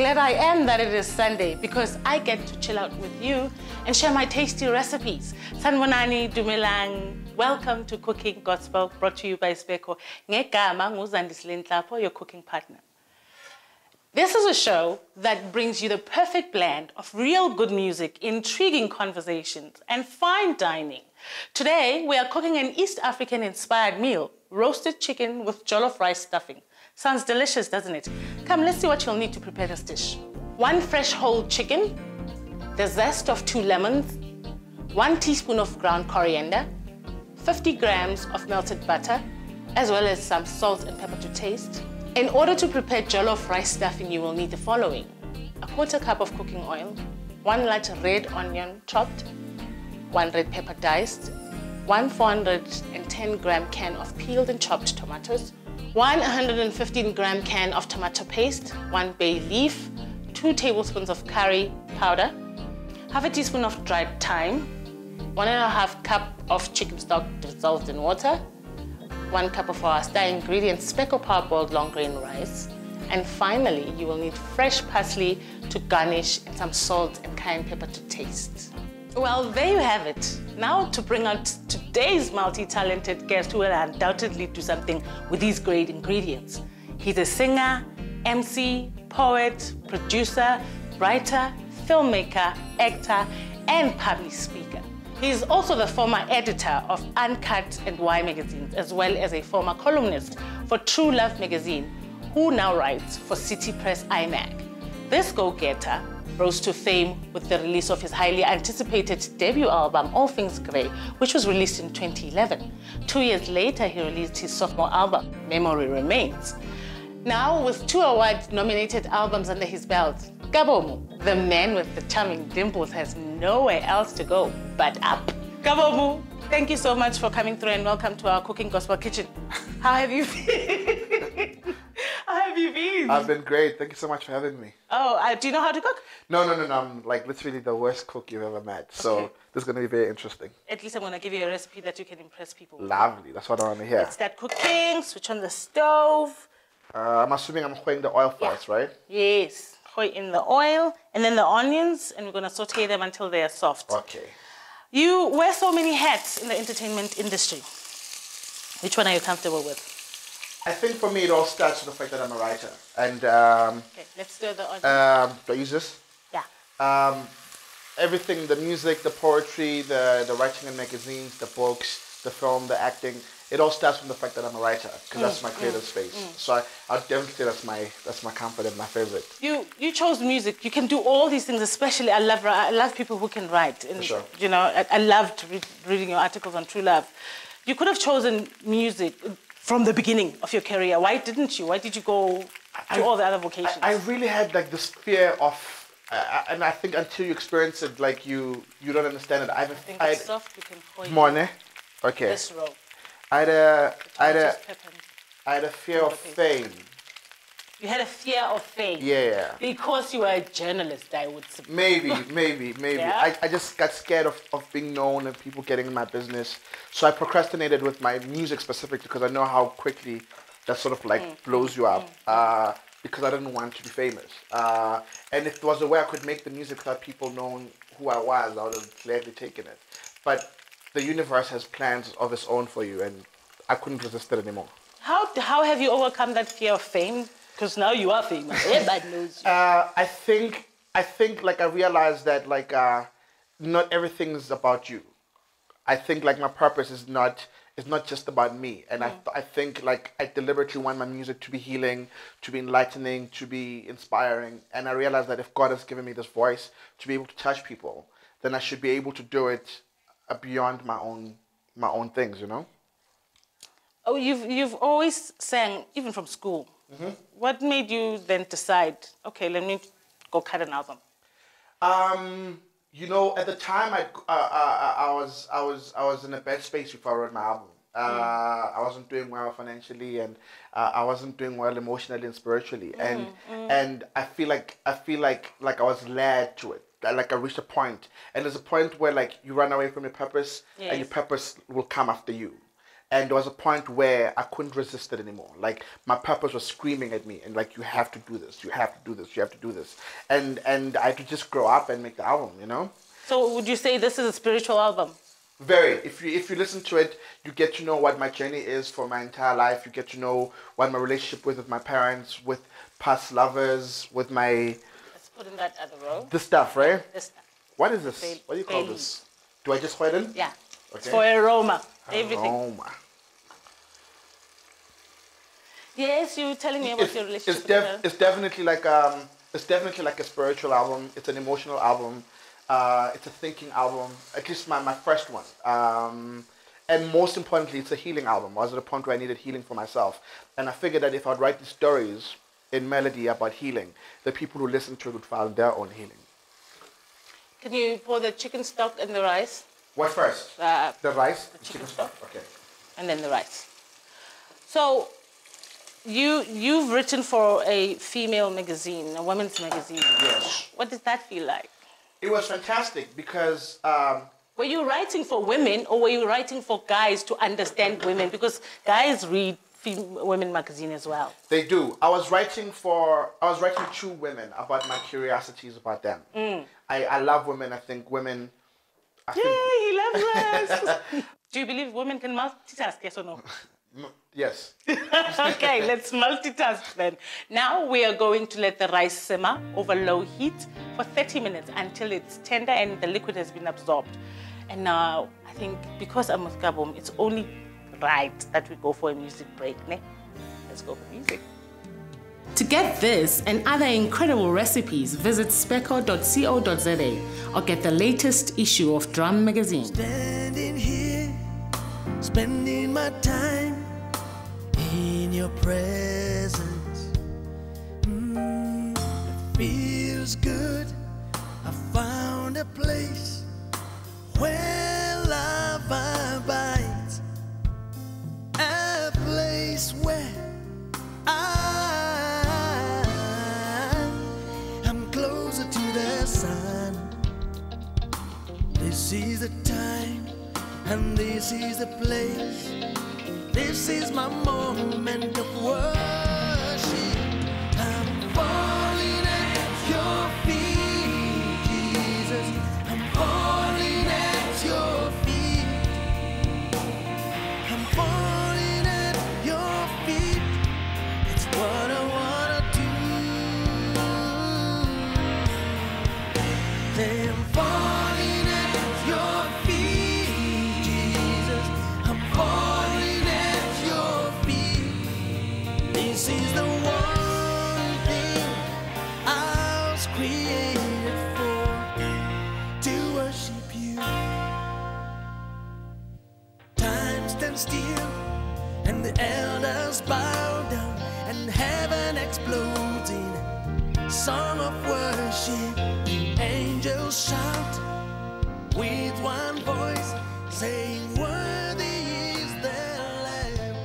glad I am that it is Sunday because I get to chill out with you and share my tasty recipes. Sanibonani, dumelang. Welcome to Cooking Gospel, brought to you by Spekko. Ngegama nguzandisile Nhlapo, your cooking partner. This is a show that brings you the perfect blend of real good music, intriguing conversations, and fine dining. Today, we are cooking an East African-inspired meal, roasted chicken with jollof rice stuffing. Sounds delicious, doesn't it? Come, let's see what you'll need to prepare this dish. 1 fresh whole chicken, the zest of 2 lemons, 1 teaspoon of ground coriander, 50 grams of melted butter, as well as some salt and pepper to taste. In order to prepare jollof rice stuffing, you will need the following: a 1/4 cup of cooking oil, 1 large red onion chopped, 1 red pepper diced, 1 410 gram can of peeled and chopped tomatoes, 1 115 gram can of tomato paste, 1 bay leaf, 2 tablespoons of curry powder, half a teaspoon of dried thyme, 1.5 cup of chicken stock dissolved in water, 1 cup of our star ingredient, Spekko parboiled long grain rice, and finally, you will need fresh parsley to garnish and some salt and cayenne pepper to taste. Well, there you have it. Now to bring out today's multi-talented guest who will undoubtedly do something with these great ingredients. He's a singer, MC, poet, producer, writer, filmmaker, actor, and public speaker. He's also the former editor of Uncut and Y magazines, as well as a former columnist for True Love magazine, who now writes for City Press iMag. This go-getter rose to fame with the release of his highly anticipated debut album, All Things Grey, which was released in 2011. 2 years later, he released his sophomore album, Memory Remains. Now, with 2 award-nominated albums under his belt, Kabomo, the man with the charming dimples, has nowhere else to go but up. Kabomo, thank you so much for coming through and welcome to our Cooking Gospel kitchen. How have you been? How have you been? I've been great. Thank you so much for having me. Oh, do you know how to cook? No. I'm like literally the worst cook you've ever met. So this is going to be very interesting. At least I'm going to give you a recipe that you can impress people with. Lovely. That's what I want to hear. Let's start cooking. Switch on the stove. I'm assuming I'm pouring the oil first, right? Yes. Pour in the oil and then the onions, and we're going to saute them until they are soft. Okay. You wear so many hats in the entertainment industry. Which one are you comfortable with? I think for me it all starts with the fact that I'm a writer. And okay, let's stir the onions. do I use this? Yeah. Everything, the music, the poetry, the writing in magazines, the books, the film, the acting, it all starts from the fact that I'm a writer, because that's my creative space. So I'd definitely say that's my comfort and my favorite. You chose music. You can do all these things, especially I love people who can write. And, for sure. You know, I loved reading your articles on True Love. You could have chosen music from the beginning of your career. Why didn't you? Why did you go to all the other vocations? I really had like this fear of, and I think until you experience it, like you don't understand it. I think it's soft. You can pour Morning. Okay. This row. I had a fear of fame. You had a fear of fame? Yeah. Because you were a journalist, I would suppose. Maybe. Yeah? I just got scared of being known and people getting in my business. So I procrastinated with my music specifically because I know how quickly that sort of like blows you up. Because I didn't want to be famous. And if there was a way I could make the music without people knowing who I was, I would have gladly taken it. But the universe has plans of its own for you, and I couldn't resist it anymore. How have you overcome that fear of fame? Because now you are famous. Everybody knows you. I think like I realized that like not everything is about you. I think like my purpose is not just about me, and I think like I deliberately want my music to be healing, to be enlightening, to be inspiring, and I realized that if God has given me this voice to be able to touch people, then I should be able to do it beyond my own things, you know. Oh, you've always sang even from school. What made you then decide, okay, let me go cut an album? You know, at the time I was in a bad space before I wrote my album. I wasn't doing well financially, and I wasn't doing well emotionally and spiritually, and I feel like I was led to it. Like I reached a point, and there's a point where like you run away from your purpose, and your purpose will come after you. And there was a point where I couldn't resist it anymore. Like my purpose was screaming at me, and like, you have to do this, you have to do this, you have to do this. And I had to just grow up and make the album, you know. So would you say this is a spiritual album? Very. If you listen to it, you get to know what my journey is for my entire life. You get to know what my relationship with my parents, with past lovers, with my. Let's put in that other row. This stuff, right? This stuff. What is this? What do you call this? Do I just put it in? Yeah. Okay. It's for aroma. Everything. Aroma. Yes, you were telling me about your relationship with her. It's definitely like a spiritual album. It's an emotional album. It's a thinking album. At least my first one. And most importantly, it's a healing album. I was at a point where I needed healing for myself, and I figured that if I'd write the stories in melody about healing, the people who listen to it would find their own healing. Can you pour the chicken stock and the rice? What first? The rice, the chicken stock. Okay. And then the rice. So. You've written for a female magazine, a women's magazine. Yes. What did that feel like? It was fantastic because... were you writing for women, or were you writing for guys to understand women? Because guys read women magazine as well. They do. I was writing to women about my curiosities about them. I love women. I think women... He loves us. Do you believe women can multitask, yes or no? Yes. Okay, let's multitask then. Now we are going to let the rice simmer over low heat for 30 minutes until it's tender and the liquid has been absorbed. And now, I think because I'm with Kabom, it's only right that we go for a music break. Ne? Let's go for music. To get this and other incredible recipes, visit spekko.co.za or get the latest issue of Drum Magazine. Standing here, spending my time in your presence. It feels good. I found a place where love abides, a place where I'm closer to the sun. This is the time and this is the place. This is my moment of worship. I'm falling at your feet, Jesus. I'm falling at your feet. I'm falling at your feet. It's what I wanna do. I'm falling at your feet, Jesus. I'm falling. This is the one thing I was created for, to worship you. Time stands still and the elders bow down and heaven explodes in song of worship. The angels shout with one voice, saying, worthy is the Lamb.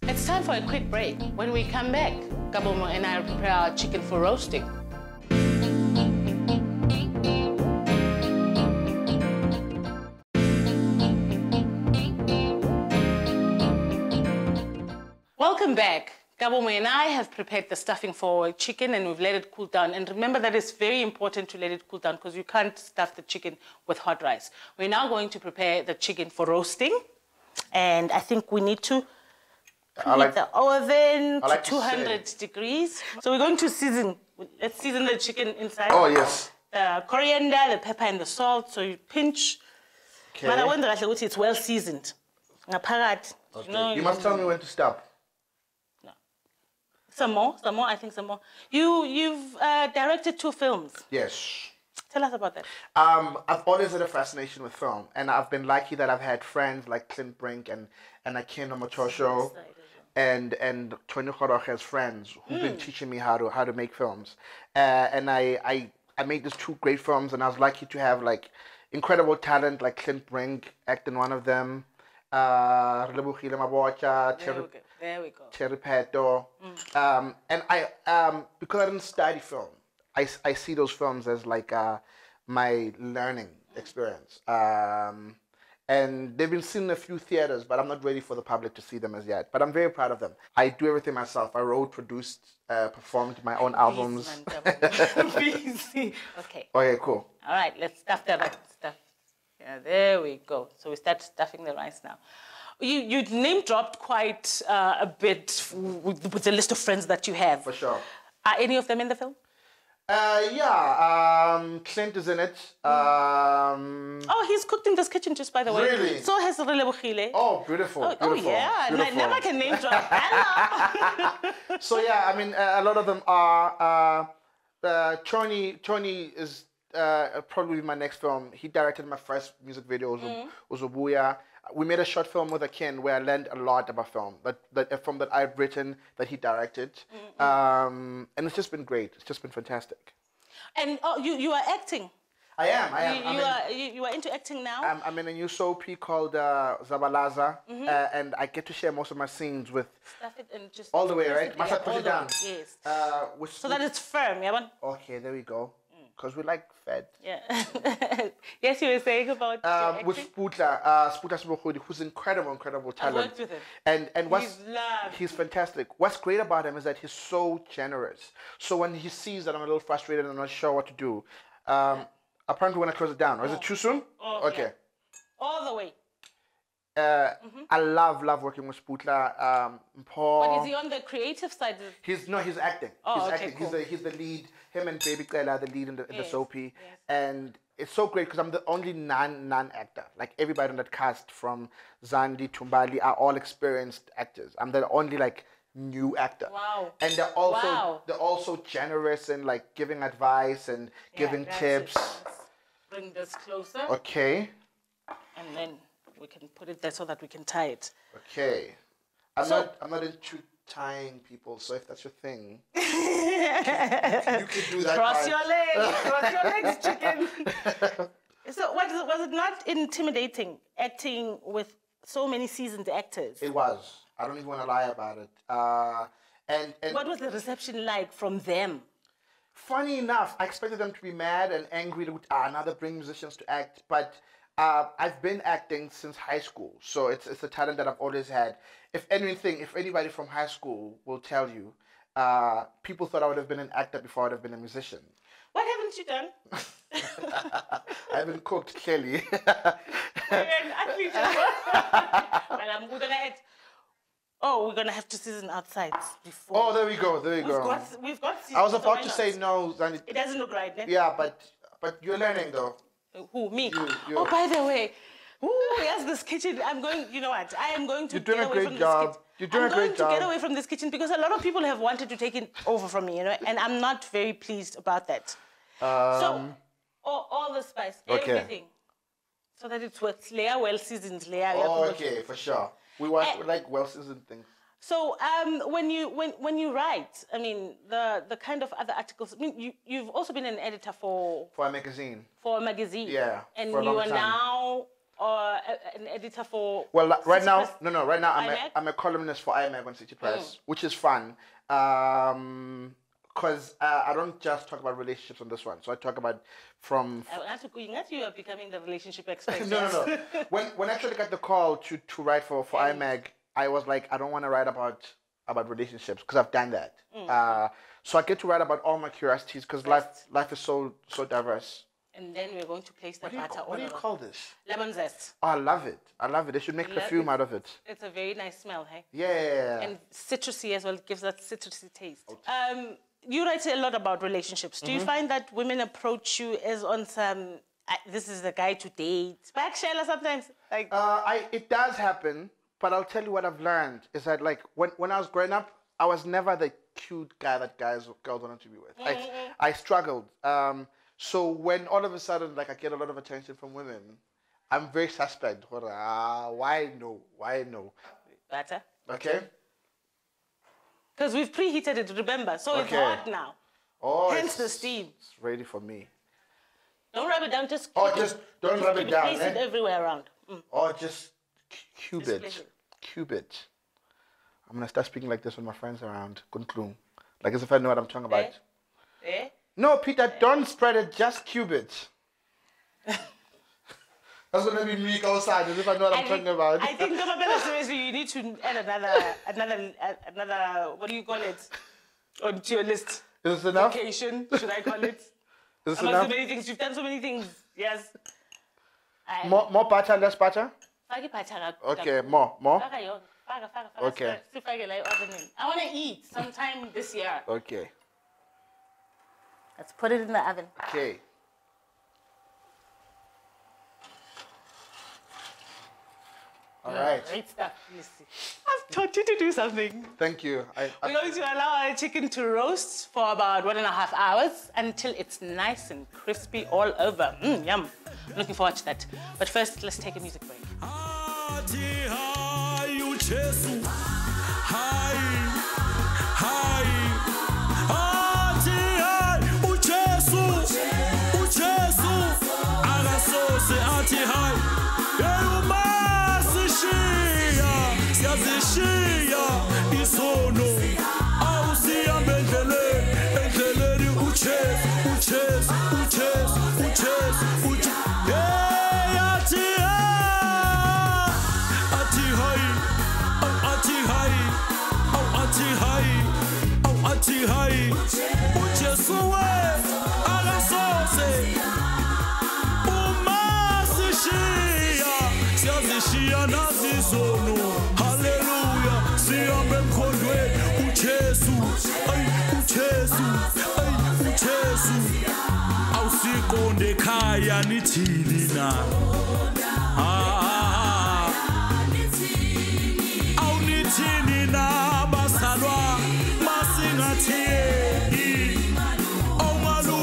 It's time for a quick break. When we come back, Kabomo and I will prepare our chicken for roasting. Welcome back. Kabomo and I have prepared the stuffing for chicken and we've let it cool down. And remember that it's very important to let it cool down because you can't stuff the chicken with hot rice. We're now going to prepare the chicken for roasting. And I think we need to preheat the oven to 200 degrees. So we're going to season. Let's season the chicken inside. Oh, yes. The coriander, the pepper, and the salt. So you pinch. Okay. But I wonder if it's well seasoned. Okay. You must tell me when to stop. No. Some more, I think some more. You've directed 2 films. Yes. Tell us about that. I've always had a fascination with film, and I've been lucky that I've had friends like Clint Brink and Akin Omotosho and Ncwane has friends who've been teaching me how to make films. And I made these 2 great films, and I was lucky to have like incredible talent like Clint Brink act in one of them. There we go. Terry Peto. And I because I didn't study film, I see those films as like my learning experience. And they've been seen in a few theaters, but I'm not ready for the public to see them as yet. But I'm very proud of them. I do everything myself. I wrote, produced, performed my own albums. Please. Okay. Okay, cool. All right, let's stuff the rice. Yeah, there we go. So we start stuffing the rice now. You name dropped quite a bit with the list of friends that you have. For sure. Are any of them in the film? Clint is in it. Oh, he's cooked in this kitchen, just by the way. Really? So has Relebogile. Oh, beautiful. Oh, yeah. Beautiful. Never can name drop. Hello. So yeah, I mean, a lot of them are. Ncwane is probably my next film. He directed my first music video. Was Ubuya. We made a short film with Ken where I learned a lot about film. A film that I've written that he directed, and it's just been great. It's just been fantastic. And you are acting. I am. You are into acting now. I'm in a new soap called Zabalaza, and I get to share most of my scenes with. Stuff it and just all the way, right? Must I push it down? Yes. So that it's firm, yeah. Okay, there we go. Because we like fed. Yeah. Yes, you were saying about with Sputla Sibogodi, who's incredible talent. I worked with him. And he's fantastic. What's great about him is that he's so generous. So when he sees that I'm a little frustrated and I'm not sure what to do, apparently when I close it down, or is it too soon? Oh, okay. Yeah. All the way. I love working with Sputla. But is he on the creative side? He's acting. Oh, he's okay, acting. cool. He's the lead. Him and Baby Kela are the lead in the soapy. Yes. And it's so great because I'm the only non-actor. Like everybody on that cast from Zandi, Tumbali are all experienced actors. I'm the only new actor. Wow. And they're also generous and giving advice and giving tips. Let's bring this closer. Okay. And then we can put it there so that we can tie it. Okay. I'm not into tying people, so if that's your thing, you can do that. Cross your legs, chicken. So was it not intimidating acting with so many seasoned actors? It was. I don't even want to lie about it. And what was the reception like from them? Funny enough, I expected them to be mad and angry. Now they're bringing musicians to act, but I've been acting since high school, so it's a talent that I've always had. If anybody from high school will tell you, people thought I would have been an actor before I would have been a musician. What haven't you done? I haven't cooked, clearly. You're an athlete. Well, I'm good at it. Oh, we're gonna have to season outside before. Oh, there we go. We've got season. I was about to say no, Zani. It doesn't look right, then. Yeah, but you're learning though. Who, me? You. Oh, by the way, yes, this kitchen. I'm going. You know what? I am going to. You're doing get a away great from job. This You're doing a great job. I'm going to get away from this kitchen because a lot of people have wanted to take it over from me, and I'm not very pleased about that. So, all the spice, everything, so that it works. Layer well seasoned, layer. Oh, okay, for sure. We like well seasoned things. So when you write, I mean the kind of other articles. I mean you've also been an editor for a magazine. For a magazine. Yeah. And for a long you are time. now an editor for. Well, right now, Press? no. Right now, IMAG? I'm a columnist for IMAG on City Press, which is fun. Because I don't just talk about relationships on this one. So I talk about from. You are becoming the relationship expert. No. When I actually got the call to write for IMAG. I was like, I don't want to write about relationships because I've done that. So I get to write about all my curiosities because life is so diverse. And then we're going to place the butter. What do you call this? Lemon zest. Oh, I love it. They should make perfume out of it. It's a very nice smell, hey? Yeah. And citrusy as well. It gives that citrusy taste. You write a lot about relationships. Do you find that women approach you as on some, this is the guy to date? Backshell sometimes? It does happen. But I'll tell you what I've learned is that when I was growing up, I was never the cute guy that girls wanted to be with. I struggled. So when all of a sudden I get a lot of attention from women, I'm very suspect. Why no? Butter. Okay. Because we've preheated it, remember? So it's hot now. Oh, hence the steam. It's ready for me. Don't rub it down. Just don't rub it down. Place it everywhere around. Or just cube it. I'm gonna start speaking like this when my friends are around. Like as if I know what I'm talking about. No, Peter, don't spread it. Just cube it. That's gonna be me outside, as if I know what I'm talking about. I think you need to add another. What do you call it? Onto your list. Is this enough? Vacation, should I call it? Is this Among enough? so many things, you've done so many things. Yes. More butter, less butter? Okay, more. Okay. I want to eat sometime this year. Okay. Let's put it in the oven. Okay. All right. Great stuff. I've taught you to do something. Thank you. We're going to allow our chicken to roast for about 1.5 hours until it's nice and crispy all over. Yum. I'm looking forward to that. But first, let's take a music break. Awusiqonde ekhaya nithini na awunithini na basalwa masingathiyeki awumalu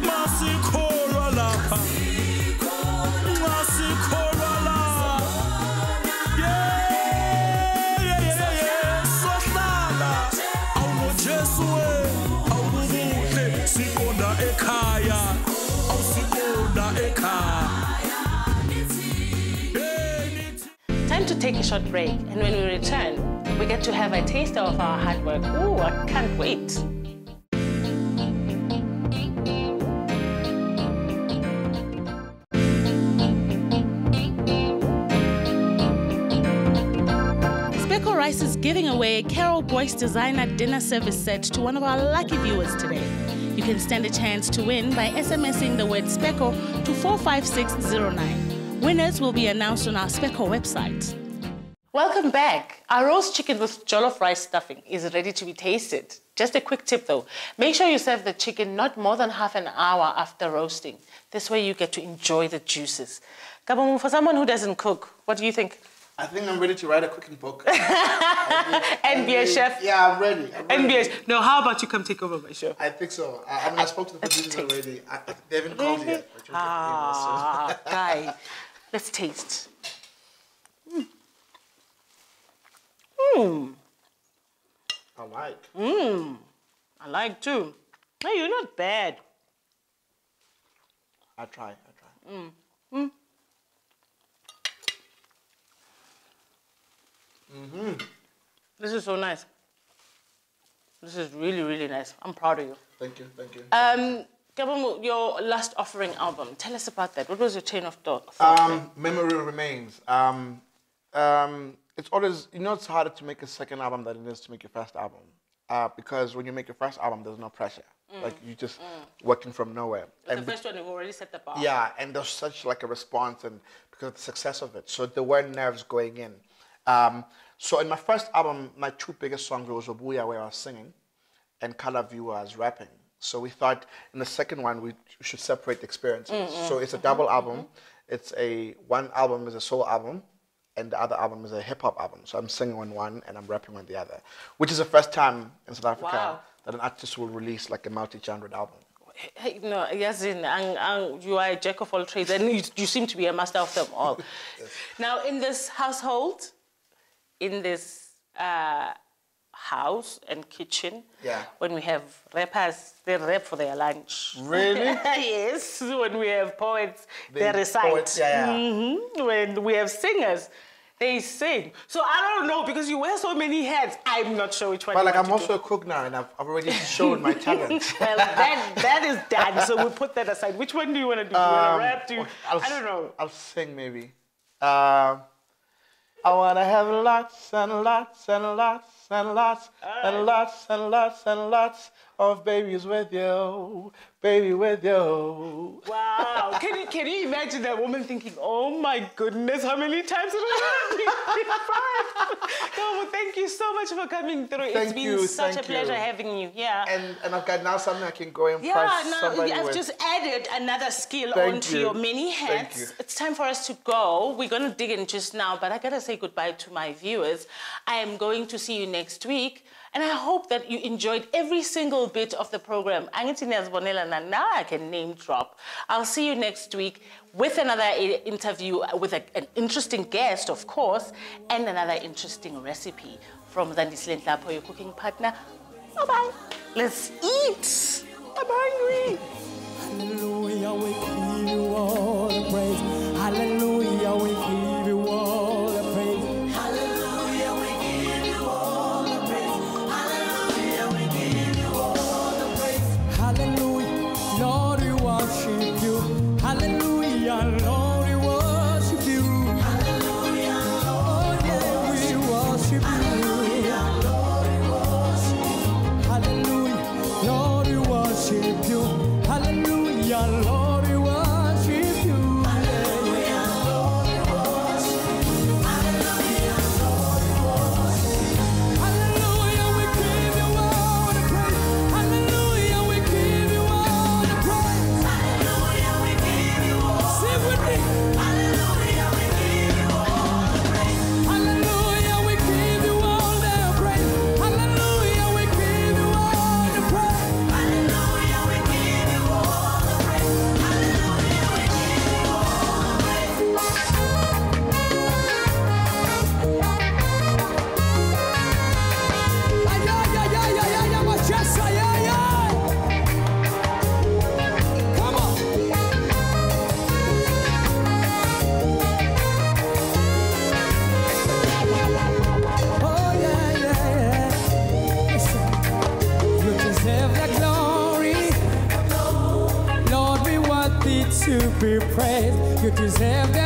masikholwa lapha masikholwa la sohlala awunojesu awubuhle siqonda ekhaya Time to take a short break, and when we return, we get to have a taster of our hard work. Ooh, I can't wait. Spekko Rice is giving away a Carol Boyce designer dinner service set to one of our lucky viewers today. You can stand a chance to win by SMSing the word Spekko to 45609. Winners will be announced on our Spekko website. Welcome back. Our roast chicken with jollof rice stuffing is ready to be tasted. Just a quick tip though, make sure you serve the chicken not more than half an hour after roasting. This way you get to enjoy the juices. Kabomu, for someone who doesn't cook, what do you think? I think I'm ready to write a cooking book. And be a chef? Yeah, I'm ready. And be a chef. No, how about you come take over my show? I think so. I spoke to the producers already. They haven't called yet. Guy. Let's taste. I like. I like too. No, you're not bad. I try. This is so nice. This is really, really nice. I'm proud of you. Thank you. Kabomu, your last offering album. Tell us about that. What was your chain of thought? Memory Remains. It's always, it's harder to make a second album than it is to make your first album. Because when you make your first album, there's no pressure. Like, you just working from nowhere. But the first one, you've already set the bar. Yeah, and there's such like a response and because of the success of it. So there were nerves going in. So in my first album, my two biggest songs was Obuya, where I was singing, and Color View, where I was rapping. So we thought in the second one, we should separate the experiences. So it's a double album. It's one album is a soul album, and the other album is a hip-hop album. So I'm singing on one, and I'm rapping on the other, which is the first time in South Africa that an artist will release like a multi-genred album. Hey, no, yes, you are a jack of all trades, and you seem to be a master of them all. Yes. Now, in this household, in this house and kitchen, when we have rappers, they rap for their lunch. Really? Yes. When we have poets, they recite. Poets, When we have singers, they sing. So I don't know, because you wear so many hats, I'm not sure which one. But you like, want I'm to also a cook now, and I've already shown my talent. Well, that is done. So we'll put that aside. Which one do you want to do? Do you want to rap? I don't know. I'll sing maybe. I wanna have lots and lots and lots and lots and lots and lots and lots of babies with you, baby with you. Wow. Can you imagine that woman thinking, oh my goodness, how many times have I been deprived? No, well, thank you so much for coming through. It's been such a pleasure having you. Yeah. And I've got now something I can go and yeah, press somebody I've with. just added another skill Thank onto you. your many hats. Thank you. It's time for us to go. We're going to dig in just now, but I got to say goodbye to my viewers. I am going to see you next week, and I hope that you enjoyed every single bit of the program. Now I can name drop. I'll see you next week with another interview with an interesting guest, of course, and another interesting recipe from Zandisile Nhlapo, your cooking partner. Bye-bye. Let's eat. I'm hungry. Hallelujah, we give you all the praise. Hallelujah, we give you all the praise. Hallelujah, we give you all the praise. Hallelujah, we give you all the praise. Hallelujah, Lord, we worship you. Hallelujah, Lord, we worship you. Hallelujah, Lord, yeah, we worship you. Hallelujah, Lord, we worship you. Hallelujah, Lord, we worship you. Hallelujah, Lord, we worship you. Hallelujah, Lord, we worship you. Hallelujah, Lord, we worship you. Hallelujah, we give you all the praise. Hallelujah, we give you all the praise. Hallelujah, we give you all. Sing with me. Hallelujah, we give you all the praise. Hallelujah, we give you all the praise. Hallelujah, we give you all the praise. Hallelujah, we give you all the praise. Hallelujah, we give you all the Come on. Oh yeah, yeah, yeah. Listen. You deserve the glory. Lord, we want thee to be praised. You deserve the